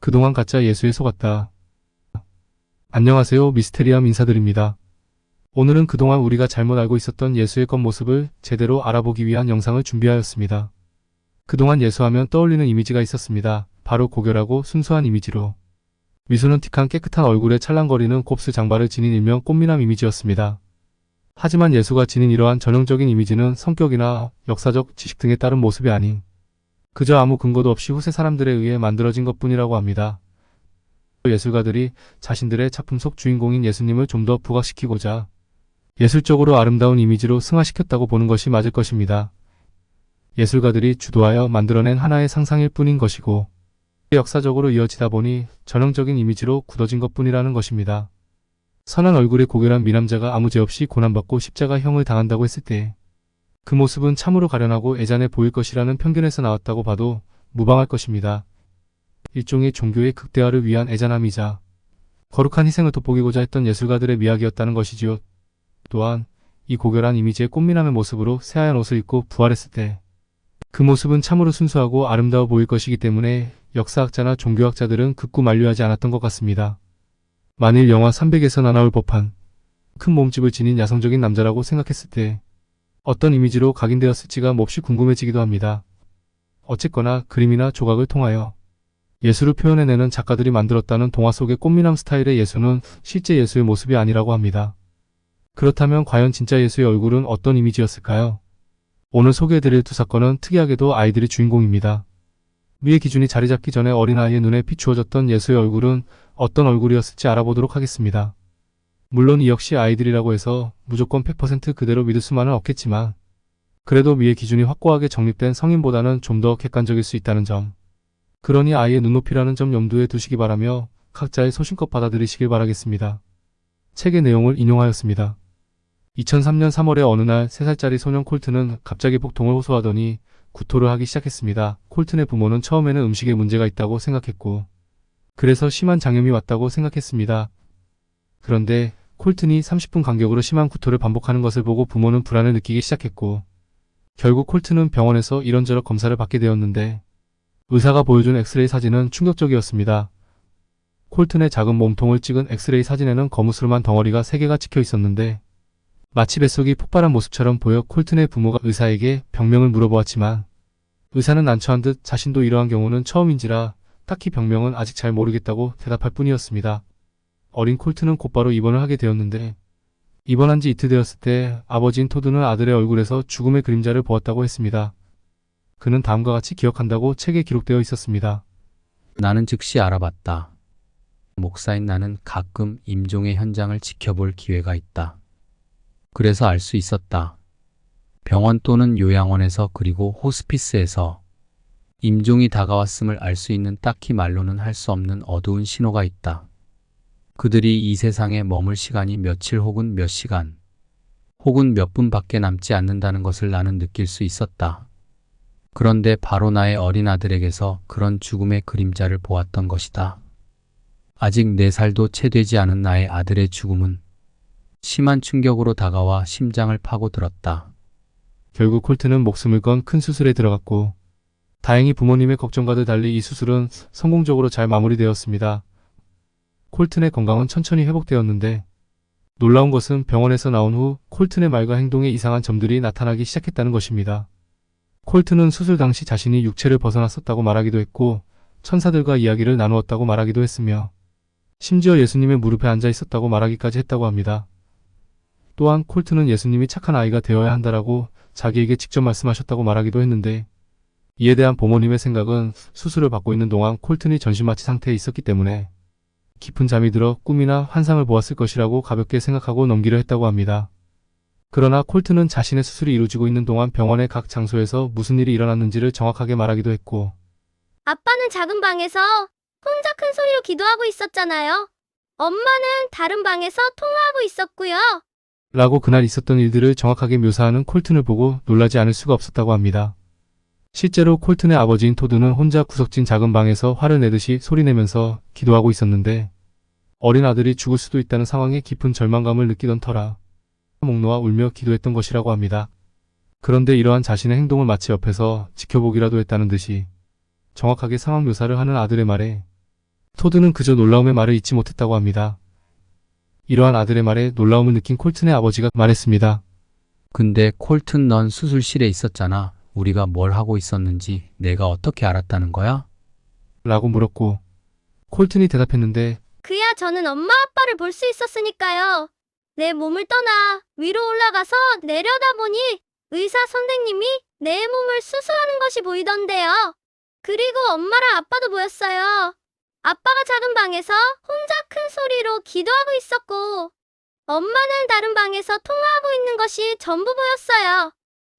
그동안 가짜 예수에 속았다. 안녕하세요, 미스테리함 인사드립니다. 오늘은 그동안 우리가 잘못 알고 있었던 예수의 겉모습을 제대로 알아보기 위한 영상을 준비하였습니다. 그동안 예수하면 떠올리는 이미지가 있었습니다. 바로 고결하고 순수한 이미지로 미소는 틱한 깨끗한 얼굴에 찰랑거리는 곱슬 장발을 지닌 일명 꽃미남 이미지였습니다. 하지만 예수가 지닌 이러한 전형적인 이미지는 성격이나 역사적 지식 등에 따른 모습이 아닌 그저 아무 근거도 없이 후세 사람들에 의해 만들어진 것뿐이라고 합니다. 예술가들이 자신들의 작품 속 주인공인 예수님을 좀 더 부각시키고자 예술적으로 아름다운 이미지로 승화시켰다고 보는 것이 맞을 것입니다. 예술가들이 주도하여 만들어낸 하나의 상상일 뿐인 것이고 역사적으로 이어지다 보니 전형적인 이미지로 굳어진 것뿐이라는 것입니다. 선한 얼굴의 고결한 미남자가 아무 죄 없이 고난받고 십자가형을 당한다고 했을 때 그 모습은 참으로 가련하고 애잔해 보일 것이라는 편견에서 나왔다고 봐도 무방할 것입니다. 일종의 종교의 극대화를 위한 애잔함이자 거룩한 희생을 돋보이고자 했던 예술가들의 미학이었다는 것이지요. 또한 이 고결한 이미지의 꽃미남의 모습으로 새하얀 옷을 입고 부활했을 때 그 모습은 참으로 순수하고 아름다워 보일 것이기 때문에 역사학자나 종교학자들은 극구 만류하지 않았던 것 같습니다. 만일 영화 300에서 나올 법한 큰 몸집을 지닌 야성적인 남자라고 생각했을 때 어떤 이미지로 각인되었을지가 몹시 궁금해지기도 합니다. 어쨌거나 그림이나 조각을 통하여 예수를 표현해내는 작가들이 만들었다는 동화 속의 꽃미남 스타일의 예수는 실제 예수의 모습이 아니라고 합니다. 그렇다면 과연 진짜 예수의 얼굴은 어떤 이미지였을까요? 오늘 소개해드릴 두 사건은 특이하게도 아이들이 주인공입니다. 위의 기준이 자리 잡기 전에 어린아이의 눈에 비추어졌던 예수의 얼굴은 어떤 얼굴이었을지 알아보도록 하겠습니다. 물론 이 역시 아이들이라고 해서 무조건 100% 그대로 믿을 수만은 없겠지만 그래도 위의 기준이 확고하게 정립된 성인보다는 좀 더 객관적일 수 있다는 점, 그러니 아이의 눈높이라는 점 염두에 두시기 바라며 각자의 소신껏 받아들이시길 바라겠습니다. 책의 내용을 인용하였습니다. 2003년 3월의 어느 날 3살짜리 소년 콜튼은 갑자기 복통을 호소하더니 구토를 하기 시작했습니다. 콜튼의 부모는 처음에는 음식에 문제가 있다고 생각했고 그래서 심한 장염이 왔다고 생각했습니다. 그런데 콜튼이 30분 간격으로 심한 구토를 반복하는 것을 보고 부모는 불안을 느끼기 시작했고 결국 콜튼은 병원에서 이런저런 검사를 받게 되었는데 의사가 보여준 엑스레이 사진은 충격적이었습니다. 콜튼의 작은 몸통을 찍은 엑스레이 사진에는 거무스름한 덩어리가 3개가 찍혀 있었는데 마치 뱃속이 폭발한 모습처럼 보여 콜튼의 부모가 의사에게 병명을 물어보았지만 의사는 난처한 듯 자신도 이러한 경우는 처음인지라 딱히 병명은 아직 잘 모르겠다고 대답할 뿐이었습니다. 어린 콜튼은 곧바로 입원을 하게 되었는데 입원한 지 이틀 되었을 때 아버지인 토드는 아들의 얼굴에서 죽음의 그림자를 보았다고 했습니다. 그는 다음과 같이 기억한다고 책에 기록되어 있었습니다. 나는 즉시 알아봤다. 목사인 나는 가끔 임종의 현장을 지켜볼 기회가 있다. 그래서 알 수 있었다. 병원 또는 요양원에서 그리고 호스피스에서 임종이 다가왔음을 알 수 있는 딱히 말로는 할 수 없는 어두운 신호가 있다. 그들이 이 세상에 머물 시간이 며칠 혹은 몇 시간 혹은 몇 분밖에 남지 않는다는 것을 나는 느낄 수 있었다. 그런데 바로 나의 어린 아들에게서 그런 죽음의 그림자를 보았던 것이다. 아직 4살도 채 되지 않은 나의 아들의 죽음은 심한 충격으로 다가와 심장을 파고들었다. 결국 콜튼은 목숨을 건 큰 수술에 들어갔고 다행히 부모님의 걱정과도 달리 이 수술은 성공적으로 잘 마무리되었습니다. 콜튼의 건강은 천천히 회복되었는데 놀라운 것은 병원에서 나온 후 콜튼의 말과 행동에 이상한 점들이 나타나기 시작했다는 것입니다. 콜튼은 수술 당시 자신이 육체를 벗어났었다고 말하기도 했고 천사들과 이야기를 나누었다고 말하기도 했으며 심지어 예수님의 무릎에 앉아 있었다고 말하기까지 했다고 합니다. 또한 콜튼은 예수님이 착한 아이가 되어야 한다라고 자기에게 직접 말씀하셨다고 말하기도 했는데 이에 대한 부모님의 생각은 수술을 받고 있는 동안 콜튼이 전신마취 상태에 있었기 때문에 깊은 잠이 들어 꿈이나 환상을 보았을 것이라고 가볍게 생각하고 넘기려 했다고 합니다. 그러나 콜튼은 자신의 수술이 이루어지고 있는 동안 병원의 각 장소에서 무슨 일이 일어났는지를 정확하게 말하기도 했고 아빠는 작은 방에서 혼자 큰 소리로 기도하고 있었잖아요. 엄마는 다른 방에서 통화하고 있었고요. 라고 그날 있었던 일들을 정확하게 묘사하는 콜튼을 보고 놀라지 않을 수가 없었다고 합니다. 실제로 콜튼의 아버지인 토드는 혼자 구석진 작은 방에서 화를 내듯이 소리내면서 기도하고 있었는데 어린 아들이 죽을 수도 있다는 상황에 깊은 절망감을 느끼던 터라 목 놓아 울며 기도했던 것이라고 합니다. 그런데 이러한 자신의 행동을 마치 옆에서 지켜보기라도 했다는 듯이 정확하게 상황 묘사를 하는 아들의 말에 토드는 그저 놀라움의 말을 잊지 못했다고 합니다. 이러한 아들의 말에 놀라움을 느낀 콜튼의 아버지가 말했습니다. 근데 콜튼 넌 수술실에 있었잖아. 우리가 뭘 하고 있었는지 내가 어떻게 알았다는 거야? 라고 물었고 콜튼이 대답했는데 그야 저는 엄마 아빠를 볼 수 있었으니까요. 내 몸을 떠나 위로 올라가서 내려다보니 의사 선생님이 내 몸을 수술하는 것이 보이던데요. 그리고 엄마랑 아빠도 보였어요. 아빠가 작은 방에서 혼자 큰 소리로 기도하고 있었고 엄마는 다른 방에서 통화하고 있는 것이 전부 보였어요.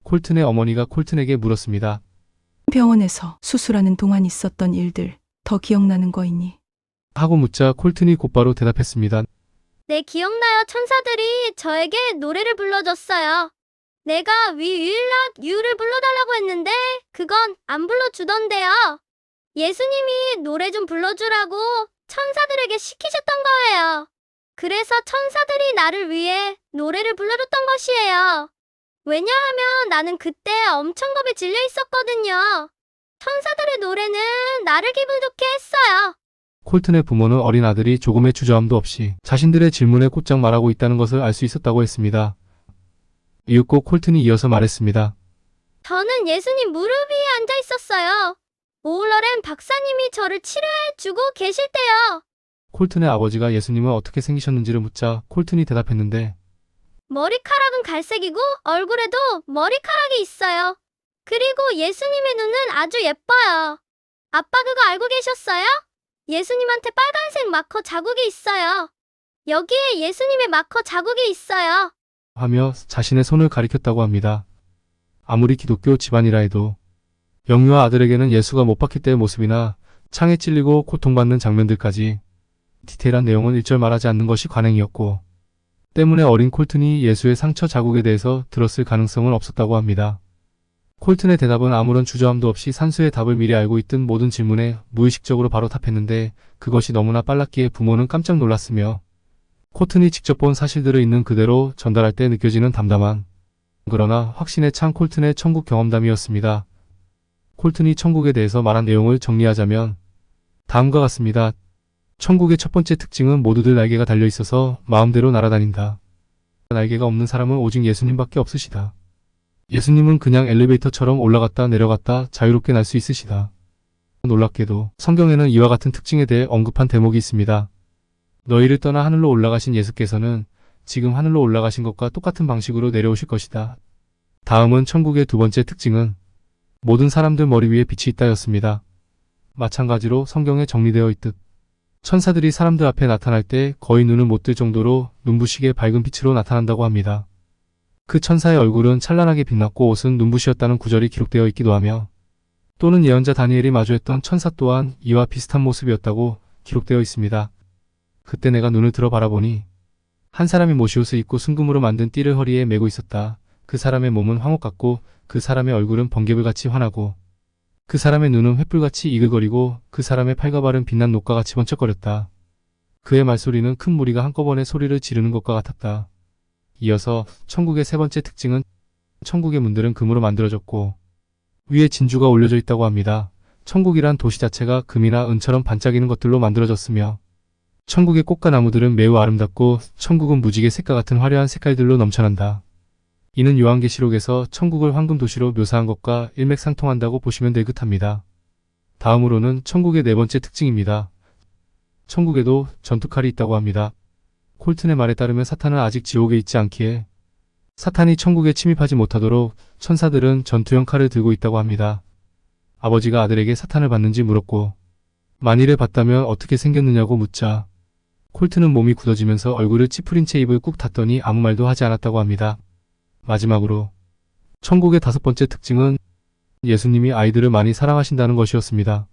콜튼의 어머니가 콜튼에게 물었습니다. 병원에서 수술하는 동안 있었던 일들 더 기억나는 거 있니? 하고 묻자 콜튼이 곧바로 대답했습니다. 네, 기억나요. 천사들이 저에게 노래를 불러줬어요. 내가 위일락 유를 불러달라고 했는데 그건 안 불러주던데요. 예수님이 노래 좀 불러주라고 천사들에게 시키셨던 거예요. 그래서 천사들이 나를 위해 노래를 불러줬던 것이에요. 왜냐하면 나는 그때 엄청 겁에 질려 있었거든요. 천사들의 노래는 나를 기분 좋게 했어요. 콜튼의 부모는 어린 아들이 조금의 주저함도 없이 자신들의 질문에 곧장 말하고 있다는 것을 알 수 있었다고 했습니다. 이윽고 콜튼이 이어서 말했습니다. 저는 예수님 무릎 위에 앉아 있었어요. 오울러렌 박사님이 저를 치료해 주고 계실 때요. 콜튼의 아버지가 예수님은 어떻게 생기셨는지를 묻자 콜튼이 대답했는데 머리카락은 갈색이고 얼굴에도 머리카락이 있어요. 그리고 예수님의 눈은 아주 예뻐요. 아빠 그거 알고 계셨어요? 예수님한테 빨간색 마커 자국이 있어요. 여기에 예수님의 마커 자국이 있어요. 하며 자신의 손을 가리켰다고 합니다. 아무리 기독교 집안이라 해도 영유아 아들에게는 예수가 못 박힐 때의 모습이나 창에 찔리고 고통받는 장면들까지 디테일한 내용은 일절 말하지 않는 것이 관행이었고 때문에 어린 콜튼이 예수의 상처 자국에 대해서 들었을 가능성은 없었다고 합니다. 콜튼의 대답은 아무런 주저함도 없이 산수의 답을 미리 알고 있던 모든 질문에 무의식적으로 바로 답했는데 그것이 너무나 빨랐기에 부모는 깜짝 놀랐으며 콜튼이 직접 본 사실들을 있는 그대로 전달할 때 느껴지는 담담한 그러나 확신에 찬 콜튼의 천국 경험담이었습니다. 콜튼이 천국에 대해서 말한 내용을 정리하자면 다음과 같습니다. 천국의 첫 번째 특징은 모두들 날개가 달려있어서 마음대로 날아다닌다. 날개가 없는 사람은 오직 예수님밖에 없으시다. 예수님은 그냥 엘리베이터처럼 올라갔다 내려갔다 자유롭게 날 수 있으시다. 놀랍게도 성경에는 이와 같은 특징에 대해 언급한 대목이 있습니다. 너희를 떠나 하늘로 올라가신 예수께서는 지금 하늘로 올라가신 것과 똑같은 방식으로 내려오실 것이다. 다음은 천국의 두 번째 특징은 모든 사람들 머리 위에 빛이 있다였습니다. 마찬가지로 성경에 정리되어 있듯 천사들이 사람들 앞에 나타날 때 거의 눈을 못 뜰 정도로 눈부시게 밝은 빛으로 나타난다고 합니다. 그 천사의 얼굴은 찬란하게 빛났고 옷은 눈부시었다는 구절이 기록되어 있기도 하며 또는 예언자 다니엘이 마주했던 천사 또한 이와 비슷한 모습이었다고 기록되어 있습니다. 그때 내가 눈을 들어 바라보니 한 사람이 모시옷을 입고 순금으로 만든 띠를 허리에 메고 있었다. 그 사람의 몸은 황옥 같고 그 사람의 얼굴은 번개불같이 환하고 그 사람의 눈은 횃불같이 이글거리고 그 사람의 팔과 발은 빛난 녹과 같이 번쩍거렸다. 그의 말소리는 큰 무리가 한꺼번에 소리를 지르는 것과 같았다. 이어서 천국의 세 번째 특징은 천국의 문들은 금으로 만들어졌고 위에 진주가 올려져 있다고 합니다. 천국이란 도시 자체가 금이나 은처럼 반짝이는 것들로 만들어졌으며 천국의 꽃과 나무들은 매우 아름답고 천국은 무지개 색과 같은 화려한 색깔들로 넘쳐난다. 이는 요한계시록에서 천국을 황금 도시로 묘사한 것과 일맥상통한다고 보시면 될 듯합니다. 다음으로는 천국의 네 번째 특징입니다. 천국에도 전투칼이 있다고 합니다. 콜튼의 말에 따르면 사탄은 아직 지옥에 있지 않기에 사탄이 천국에 침입하지 못하도록 천사들은 전투형 칼을 들고 있다고 합니다. 아버지가 아들에게 사탄을 봤는지 물었고 만일에 봤다면 어떻게 생겼느냐고 묻자 콜튼은 몸이 굳어지면서 얼굴을 찌푸린 채 입을 꾹 닫더니 아무 말도 하지 않았다고 합니다. 마지막으로 천국의 다섯 번째 특징은 예수님이 아이들을 많이 사랑하신다는 것이었습니다.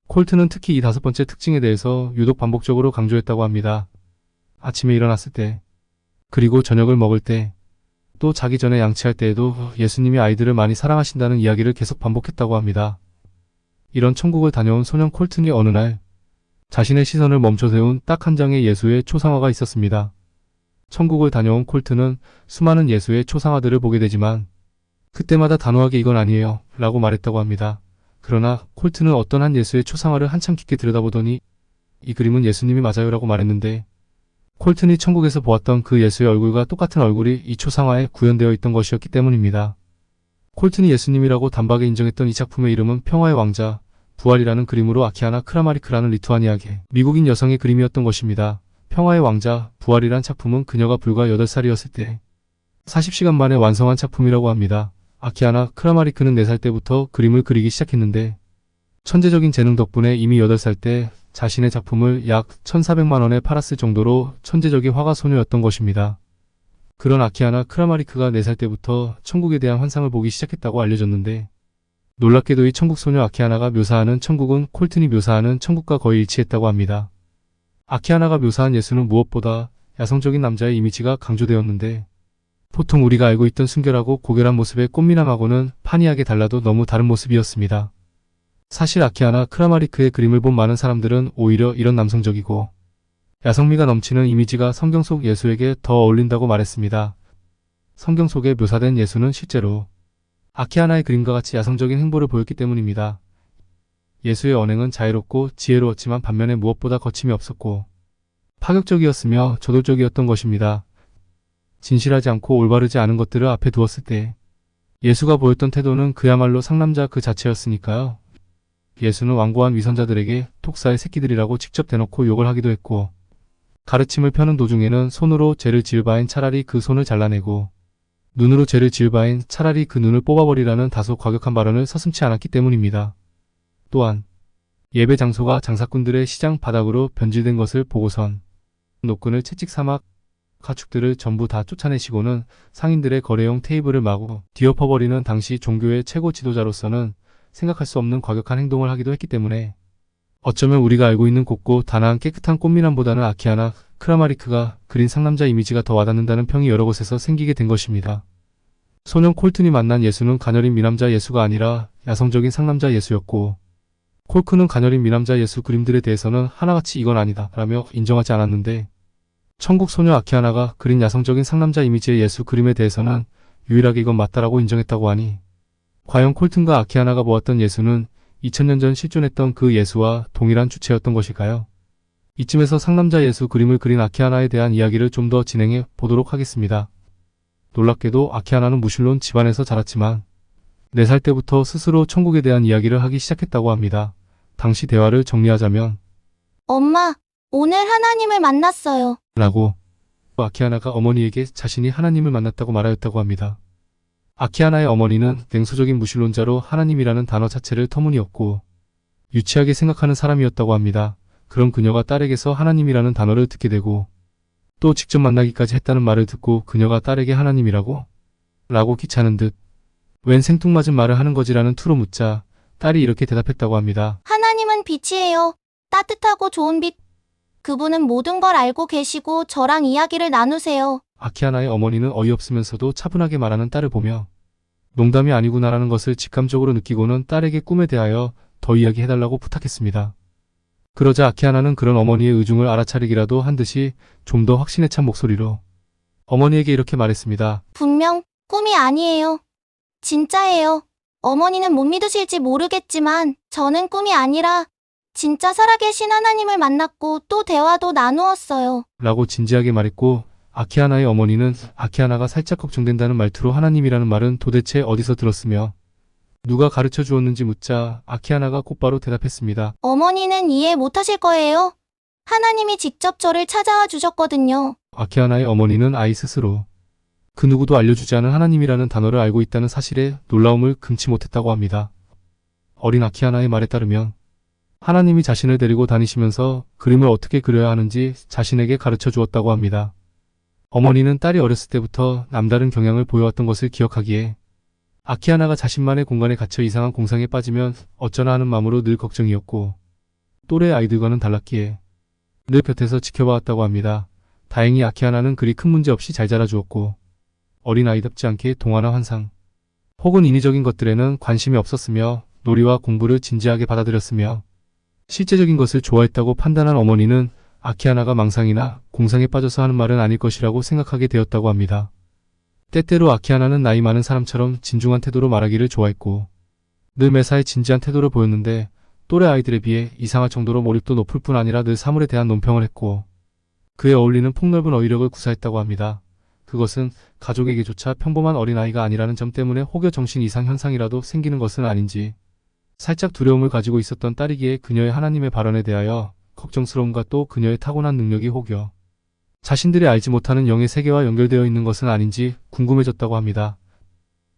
콜튼은 특히 이 다섯 번째 특징에 대해서 유독 반복적으로 강조했다고 합니다. 아침에 일어났을 때, 그리고 저녁을 먹을 때, 또 자기 전에 양치할 때에도 예수님이 아이들을 많이 사랑하신다는 이야기를 계속 반복했다고 합니다. 이런 천국을 다녀온 소년 콜튼이 어느 날 자신의 시선을 멈춰 세운 딱 한 장의 예수의 초상화가 있었습니다. 천국을 다녀온 콜튼은 수많은 예수의 초상화들을 보게 되지만 그때마다 단호하게 이건 아니에요 라고 말했다고 합니다. 그러나 콜튼은 어떤 한 예수의 초상화를 한참 깊게 들여다보더니 이 그림은 예수님이 맞아요라고 말했는데 콜튼이 천국에서 보았던 그 예수의 얼굴과 똑같은 얼굴이 이 초상화에 구현되어 있던 것이었기 때문입니다. 콜튼이 예수님이라고 단박에 인정했던 이 작품의 이름은 평화의 왕자, 부활이라는 그림으로 아키아나 크라마리크라는 리투아니아계 미국인 여성의 그림이었던 것입니다. 평화의 왕자, 부활이란 작품은 그녀가 불과 8살이었을 때 40시간 만에 완성한 작품이라고 합니다. 아키아나 크라마리크는 4살 때부터 그림을 그리기 시작했는데 천재적인 재능 덕분에 이미 8살 때 자신의 작품을 약 1,400만 원에 팔았을 정도로 천재적인 화가 소녀였던 것입니다. 그런 아키아나 크라마리크가 4살 때부터 천국에 대한 환상을 보기 시작했다고 알려졌는데 놀랍게도 이 천국 소녀 아키아나가 묘사하는 천국은 콜튼이 묘사하는 천국과 거의 일치했다고 합니다. 아키아나가 묘사한 예수는 무엇보다 야성적인 남자의 이미지가 강조되었는데 보통 우리가 알고 있던 순결하고 고결한 모습의 꽃미남하고는 판이하게 달라도 너무 다른 모습이었습니다. 사실 아키아나 크라마리크의 그림을 본 많은 사람들은 오히려 이런 남성적이고 야성미가 넘치는 이미지가 성경 속 예수에게 더 어울린다고 말했습니다. 성경 속에 묘사된 예수는 실제로 아키아나의 그림과 같이 야성적인 행보를 보였기 때문입니다. 예수의 언행은 자유롭고 지혜로웠지만 반면에 무엇보다 거침이 없었고 파격적이었으며 저돌적이었던 것입니다. 진실하지 않고 올바르지 않은 것들을 앞에 두었을 때 예수가 보였던 태도는 그야말로 상남자 그 자체였으니까요. 예수는 완고한 위선자들에게 톡사의 새끼들이라고 직접 대놓고 욕을 하기도 했고 가르침을 펴는 도중에는 손으로 죄를 지을 바엔 차라리 그 손을 잘라내고 눈으로 죄를 지을 바엔 차라리 그 눈을 뽑아버리라는 다소 과격한 발언을 서슴지 않았기 때문입니다. 또한 예배 장소가 장사꾼들의 시장 바닥으로 변질된 것을 보고선 노끈을 채찍 삼아 가축들을 전부 다 쫓아내시고는 상인들의 거래용 테이블을 마구 뒤엎어버리는 당시 종교의 최고 지도자로서는 생각할 수 없는 과격한 행동을 하기도 했기 때문에 어쩌면 우리가 알고 있는 곱고 단아한 깨끗한 꽃미남보다는 아키아나 크라마리크가 그린 상남자 이미지가 더 와닿는다는 평이 여러 곳에서 생기게 된 것입니다. 소년 콜튼이 만난 예수는 가녀린 미남자 예수가 아니라 야성적인 상남자 예수였고 콜튼은 가녀린 미남자 예수 그림들에 대해서는 하나같이 이건 아니다 라며 인정하지 않았는데 천국 소녀 아키아나가 그린 야성적인 상남자 이미지의 예수 그림에 대해서는 유일하게 이건 맞다라고 인정했다고 하니 과연 콜튼과 아키아나가 보았던 예수는 2000년 전 실존했던 그 예수와 동일한 주체였던 것일까요? 이쯤에서 상남자 예수 그림을 그린 아키아나에 대한 이야기를 좀 더 진행해 보도록 하겠습니다. 놀랍게도 아키아나는 무신론 집안에서 자랐지만 4살 때부터 스스로 천국에 대한 이야기를 하기 시작했다고 합니다. 당시 대화를 정리하자면 엄마, 오늘 하나님을 만났어요. 라고 아키아나가 어머니에게 자신이 하나님을 만났다고 말하였다고 합니다. 아키아나의 어머니는 냉소적인 무신론자로 하나님이라는 단어 자체를 터무니없고 유치하게 생각하는 사람이었다고 합니다. 그런 그녀가 딸에게서 하나님이라는 단어를 듣게 되고 또 직접 만나기까지 했다는 말을 듣고 그녀가 딸에게 하나님이라고? 라고 귀찮은 듯 웬 생뚱맞은 말을 하는 거지라는 투로 묻자 딸이 이렇게 대답했다고 합니다. 하나님은 빛이에요. 따뜻하고 좋은 빛. 그분은 모든 걸 알고 계시고 저랑 이야기를 나누세요. 아키아나의 어머니는 어이없으면서도 차분하게 말하는 딸을 보며 농담이 아니구나라는 것을 직감적으로 느끼고는 딸에게 꿈에 대하여 더 이야기해달라고 부탁했습니다. 그러자 아키아나는 그런 어머니의 의중을 알아차리기라도 한 듯이 좀 더 확신에 찬 목소리로 어머니에게 이렇게 말했습니다. 분명 꿈이 아니에요. 진짜예요. 어머니는 못 믿으실지 모르겠지만 저는 꿈이 아니라 진짜 살아계신 하나님을 만났고 또 대화도 나누었어요. 라고 진지하게 말했고 아키아나의 어머니는 아키아나가 살짝 걱정된다는 말투로 하나님이라는 말은 도대체 어디서 들었으며 누가 가르쳐 주었는지 묻자 아키아나가 곧바로 대답했습니다. 어머니는 이해 못하실 거예요. 하나님이 직접 저를 찾아와 주셨거든요. 아키아나의 어머니는 아이 스스로 그 누구도 알려주지 않은 하나님이라는 단어를 알고 있다는 사실에 놀라움을 금치 못했다고 합니다. 어린 아키아나의 말에 따르면 하나님이 자신을 데리고 다니시면서 그림을 어떻게 그려야 하는지 자신에게 가르쳐 주었다고 합니다. 어머니는 딸이 어렸을 때부터 남다른 경향을 보여왔던 것을 기억하기에 아키아나가 자신만의 공간에 갇혀 이상한 공상에 빠지면 어쩌나 하는 마음으로 늘 걱정이었고 또래 아이들과는 달랐기에 늘 곁에서 지켜봐왔다고 합니다. 다행히 아키아나는 그리 큰 문제 없이 잘 자라주었고 어린 아이답지 않게 동화나 환상 혹은 인위적인 것들에는 관심이 없었으며 놀이와 공부를 진지하게 받아들였으며 실제적인 것을 좋아했다고 판단한 어머니는 아키아나가 망상이나 공상에 빠져서 하는 말은 아닐 것이라고 생각하게 되었다고 합니다. 때때로 아키아나는 나이 많은 사람처럼 진중한 태도로 말하기를 좋아했고 늘 매사에 진지한 태도를 보였는데 또래 아이들에 비해 이상할 정도로 몰입도 높을 뿐 아니라 늘 사물에 대한 논평을 했고 그에 어울리는 폭넓은 어휘력을 구사했다고 합니다. 그것은 가족에게조차 평범한 어린아이가 아니라는 점 때문에 혹여 정신 이상 현상이라도 생기는 것은 아닌지 살짝 두려움을 가지고 있었던 딸이기에 그녀의 하나님의 발언에 대하여 걱정스러움과 또 그녀의 타고난 능력이 혹여 자신들이 알지 못하는 영의 세계와 연결되어 있는 것은 아닌지 궁금해졌다고 합니다.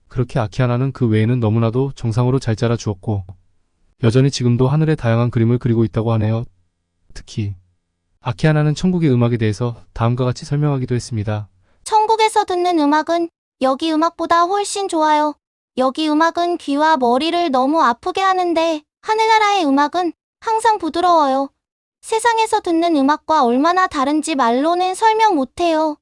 그렇게 아키아나는 그 외에는 너무나도 정상으로 잘 자라 주었고 여전히 지금도 하늘의 다양한 그림을 그리고 있다고 하네요. 특히 아키아나는 천국의 음악에 대해서 다음과 같이 설명하기도 했습니다. 천국에서 듣는 음악은 여기 음악보다 훨씬 좋아요. 여기 음악은 귀와 머리를 너무 아프게 하는데 하늘나라의 음악은 항상 부드러워요. 세상에서 듣는 음악과 얼마나 다른지 말로는 설명 못해요.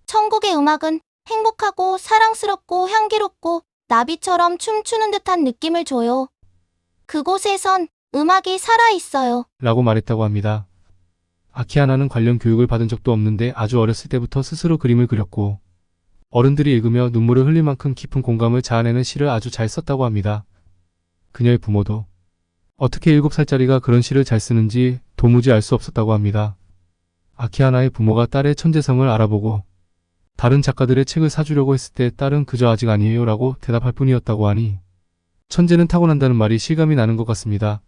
천국의 음악은 행복하고 사랑스럽고 향기롭고 나비처럼 춤추는 듯한 느낌을 줘요. 그곳에선 음악이 살아있어요. 라고 말했다고 합니다. 아키아나는 관련 교육을 받은 적도 없는데 아주 어렸을 때부터 스스로 그림을 그렸고 어른들이 읽으며 눈물을 흘릴 만큼 깊은 공감을 자아내는 시를 아주 잘 썼다고 합니다. 그녀의 부모도 어떻게 7살짜리가 그런 시를 잘 쓰는지 도무지 알 수 없었다고 합니다. 아키아나의 부모가 딸의 천재성을 알아보고 다른 작가들의 책을 사주려고 했을 때 딸은 그저 아직 아니에요 라고 대답할 뿐이었다고 하니 천재는 타고난다는 말이 실감이 나는 것 같습니다.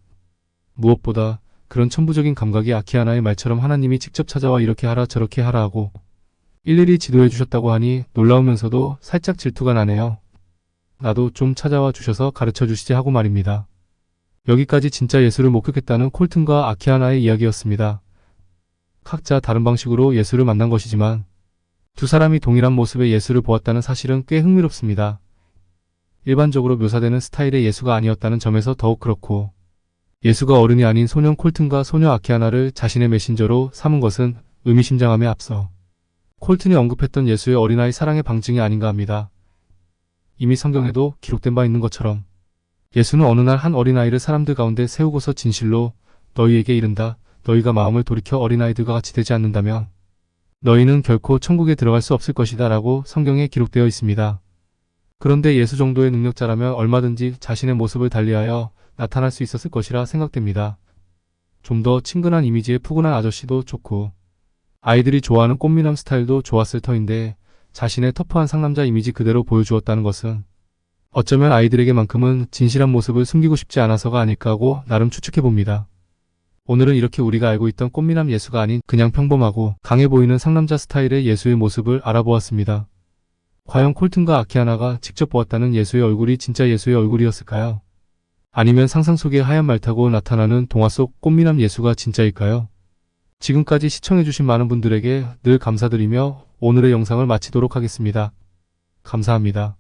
무엇보다 그런 천부적인 감각이 아키아나의 말처럼 하나님이 직접 찾아와 이렇게 하라 저렇게 하라 하고 일일이 지도해 주셨다고 하니 놀라우면서도 살짝 질투가 나네요. 나도 좀 찾아와 주셔서 가르쳐 주시지 하고 말입니다. 여기까지 진짜 예수를 목격했다는 콜튼과 아키아나의 이야기였습니다. 각자 다른 방식으로 예수를 만난 것이지만 두 사람이 동일한 모습의 예수를 보았다는 사실은 꽤 흥미롭습니다. 일반적으로 묘사되는 스타일의 예수가 아니었다는 점에서 더욱 그렇고 예수가 어른이 아닌 소년 콜튼과 소녀 아키아나를 자신의 메신저로 삼은 것은 의미심장함에 앞서 콜튼이 언급했던 예수의 어린아이 사랑의 방증이 아닌가 합니다. 이미 성경에도 기록된 바 있는 것처럼 예수는 어느 날 한 어린아이를 사람들 가운데 세우고서 진실로 너희에게 이른다. 너희가 마음을 돌이켜 어린아이들과 같이 되지 않는다면 너희는 결코 천국에 들어갈 수 없을 것이다 라고 성경에 기록되어 있습니다. 그런데 예수 정도의 능력자라면 얼마든지 자신의 모습을 달리하여 나타날 수 있었을 것이라 생각됩니다. 좀 더 친근한 이미지의 푸근한 아저씨도 좋고 아이들이 좋아하는 꽃미남 스타일도 좋았을 터인데 자신의 터프한 상남자 이미지 그대로 보여주었다는 것은 어쩌면 아이들에게만큼은 진실한 모습을 숨기고 싶지 않아서가 아닐까 하고 나름 추측해봅니다. 오늘은 이렇게 우리가 알고 있던 꽃미남 예수가 아닌 그냥 평범하고 강해 보이는 상남자 스타일의 예수의 모습을 알아보았습니다. 과연 콜튼과 아키아나가 직접 보았다는 예수의 얼굴이 진짜 예수의 얼굴이었을까요? 아니면 상상 속에 하얀 말 타고 나타나는 동화 속 꽃미남 예수가 진짜일까요? 지금까지 시청해주신 많은 분들에게 늘 감사드리며 오늘의 영상을 마치도록 하겠습니다. 감사합니다.